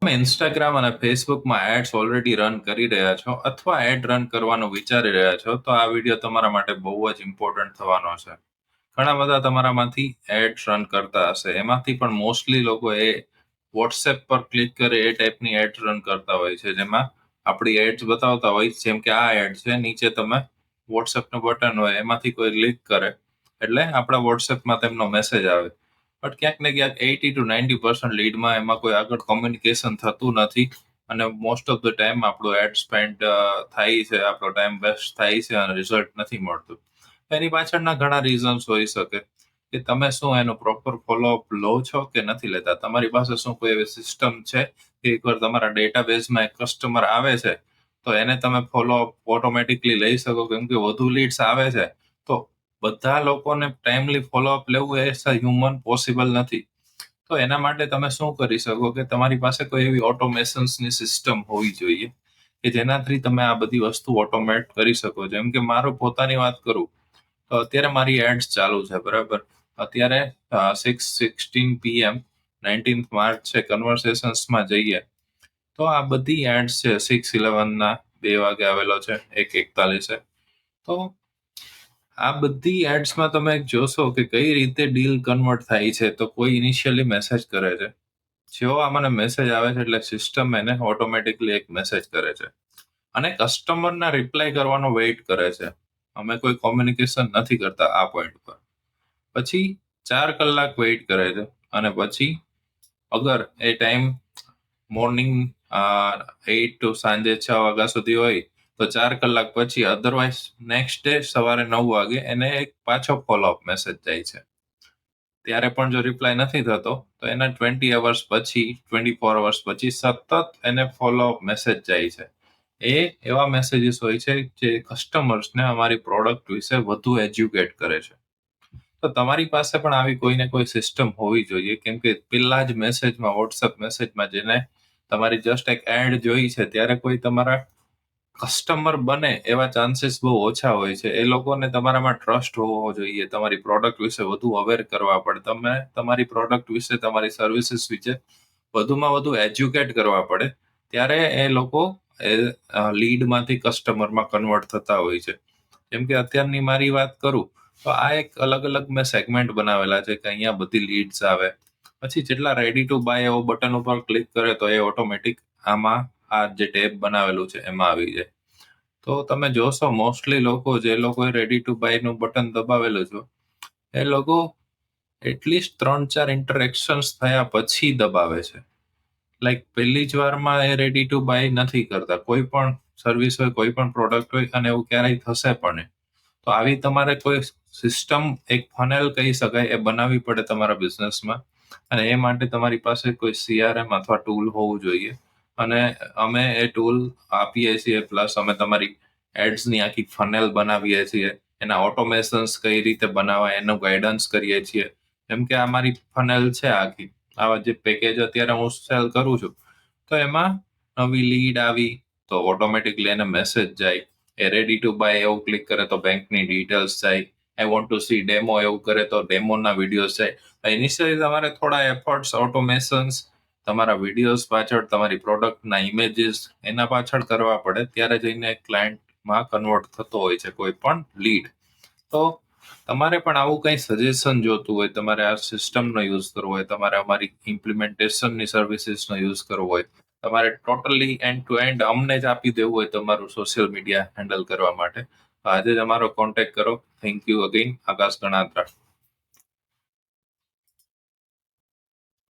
તમે ઇન્સ્ટાગ્રામ અને ફેસબુકમાં ads already run કરી રહ્યા છો અથવા એડ રન કરવાનું વિચારી રહ્યા છો, તો આ વિડીયો તમારા માટે બહુ જ ઇમ્પોર્ટન્ટ થવાનો છે. ઘણા બધા તમારામાંથી એડ્સ રન કરતા હશે. એમાંથી પણ મોસ્ટલી લોકો એ વોટ્સએપ પર ક્લિક કરી એ ટાઈપની એડ્સ રન કરતા હોય છે, જેમાં આપણી એડ્સ બતાવતા હોય, જેમ કે આ એડ છે. નીચે તમે વોટ્સએપનું બટન હોય, એમાંથી કોઈ ક્લિક કરે એટલે આપણા વોટ્સએપમાં તેમનો મેસેજ આવે. બટ ક્યાંક ને ક્યાંક 80 to 90% લીડમાં એમાં કોઈ આગળ કોમ્યુનિકેશન થતું નથી, અને મોસ્ટ ઓફ ધ ટાઈમ આપણો એડ સ્પેન્ડ થાય છે, આપણો ટાઈમ વેસ્ટ થાય છે અને રિઝલ્ટ નથી મળતું. એની પાછળના ઘણા રીઝન્સ હોઈ શકે કે તમે શું એનો પ્રોપર ફોલોઅપ લો છો કે નથી લેતા. તમારી પાસે શું કોઈ એવી સિસ્ટમ છે કે એકવાર તમારા ડેટાબેઝમાં એક કસ્ટમર આવે છે તો એને તમે ફોલોઅપ ઓટોમેટિકલી લઈ શકો, કેમ કે વધુ લીડ્સ આવે છે તો બધા લોકોને ટાઈમલી ફોલોઅપ લેવું એ હ્યુમન પોસિબલ નથી. તો એના માટે તમે શું કરી શકો કે તમારી પાસે કોઈ એવી ઓટોમેશન્સની સિસ્ટમ હોવી જોઈએ કે જેનાથી તમે આ બધી વસ્તુ ઓટોમેટ કરી શકો. જેમ કે મારું પોતાની વાત કરું તો અત્યારે મારી એડ્સ ચાલુ છે, બરાબર. અત્યારે 6:16 PM 19th માર્ચ છે. કન્વર્સેશન્સમાં જઈએ તો આ બધી એડ્સ છે 6:11 2 વાગે આવેલો છે, 1:41. તો આ બધી એડ્સમાં તમે જોશો કે કઈ રીતે ડીલ કન્વર્ટ થાય છે. તો કોઈ ઇનિશિયલી મેસેજ કરે છે, જેવો આ મને મેસેજ આવે છે એટલે સિસ્ટમ એને ઓટોમેટિકલી એક મેસેજ કરે છે અને કસ્ટમરના રિપ્લાય કરવાનો વેઇટ કરે છે. અમે કોઈ કોમ્યુનિકેશન નથી કરતા આ પોઈન્ટ પર. પછી 4 કલાક વેઇટ કરે છે અને પછી અગર એ ટાઈમ મોર્નિંગ 8 to સાંજે 6 વાગ્યા સુધી હોય તો 4 કલાક પછી, અધરવાઇઝ નેક્સ્ટ ડે સવારે 9 વાગે એને એક પાછો ફોલોઅપ મેસેજ જાય છે. ત્યારે પણ જો રિપ્લાય નથી થતો તો એના 20 અવર્સ પછી, 24 અવર્સ પછી સતત એને ફોલોઅપ મેસેજ જાય છે. એ એવા મેસેજીસ હોય છે જે કસ્ટમર્સને અમારી પ્રોડક્ટ વિશે વધુ એજ્યુકેટ કરે છે. તો તમારી પાસે પણ આવી કોઈને કોઈ સિસ્ટમ હોવી જોઈએ, કેમ કે પેલા જ મેસેજમાં, વોટ્સએપ મેસેજમાં જેને તમારી જસ્ટ એક એડ જોઈ છે ત્યારે કોઈ તમારા કસ્ટમર બને એવા ચાન્સીસ બહુ ઓછા હોય છે. એ લોકોને તમારામાં ટ્રસ્ટ હોવો જોઈએ, તમારી પ્રોડક્ટ વિશે વધુ અવેર કરવા પડે, તમે તમારી પ્રોડક્ટ વિશે, તમારી સર્વિસીસ વિશે વધુમાં વધુ એજ્યુકેટ કરવા પડે. ત્યારે એ લોકો એ લીડમાંથી કસ્ટમરમાં કન્વર્ટ થતા હોય છે. જેમ કે અત્યારની મારી વાત કરું તો આ એક અલગ અલગ મેં સેગમેન્ટ બનાવેલા છે કે અહીંયા બધી લીડ્સ આવે. પછી જેટલા રેડી ટુ બાય એવો બટન ઉપર ક્લિક કરે તો એ ઓટોમેટિક આમાં આ જે ટેબ બનાવેલું છે એમાં આવી જાય. તો તમે જોશો મોસ્ટલી લોકો, જે લોકોએ રેડી ટુ બાય નું બટન દબાવેલું છે, એ લોકો એટલીસ્ટ 3-4 ઇન્ટરેક્શન્સ થયા પછી દબાવે છે. લાઈક પહેલી જ વારમાં એ રેડી ટુ બાય નથી કરતા. કોઈ પણ સર્વિસ હોય, કોઈ પણ પ્રોડક્ટ હોય, અને એવું ક્યારેય થશે પણ નહીં. તો આવી તમારે કોઈ સિસ્ટમ, એક ફનેલ કહી શકાય, એ બનાવવી પડે તમારા બિઝનેસમાં. અને એ માટે તમારી પાસે કોઈ CRM અથવા ટૂલ હોવું જોઈએ. અને અમે એ ટૂલ આપીએ છીએ, પ્લસ અમે તમારી એડ્સની આખી ફનેલ બનાવીએ છીએ. એના ઓટોમેશન્સ કઈ રીતે બનાવવા એનું ગાઈડન્સ કરીએ છીએ. જેમ કે આ મારી ફનેલ છે આખી, આવા જે પેકેજ અત્યારે હું સેલ કરું છું, તો એમાં નવી લીડ આવી તો ઓટોમેટિકલી એને મેસેજ જાય. એ રેડી ટુ બાય એવું ક્લિક કરે તો બેંકની ડિટેલ્સ જાય. I want to C demo એવું કરે તો ડેમોના વિડીયોઝ જાય. ઇનિશિયલી તમારે થોડા એફર્ટ્સ, ઓટોમેશન્સ, તમારા વિડીયોઝ પાછળ, તમારી પ્રોડક્ટના ઇમેજીસ એના પાછળ કરવા પડે. ત્યારે જઈને ક્લાયન્ટમાં કન્વર્ટ થતો હોય છે કોઈ પણ લીડ. તો તમારે પણ આવું કંઈ સજેશન જોતું હોય, તમારે આ સિસ્ટમનો યુઝ કરવો હોય, તમારે અમારી ઇમ્પ્લિમેન્ટેશનની સર્વિસીસનો યુઝ કરવો હોય, તમારે ટોટલી એન્ડ ટુ એન્ડ અમને જ આપી દેવું હોય તમારું સોશિયલ મીડિયા હેન્ડલ કરવા માટે, તો આજે જ અમારો કોન્ટેક્ટ કરો. Thank you again, Akash Ganatra.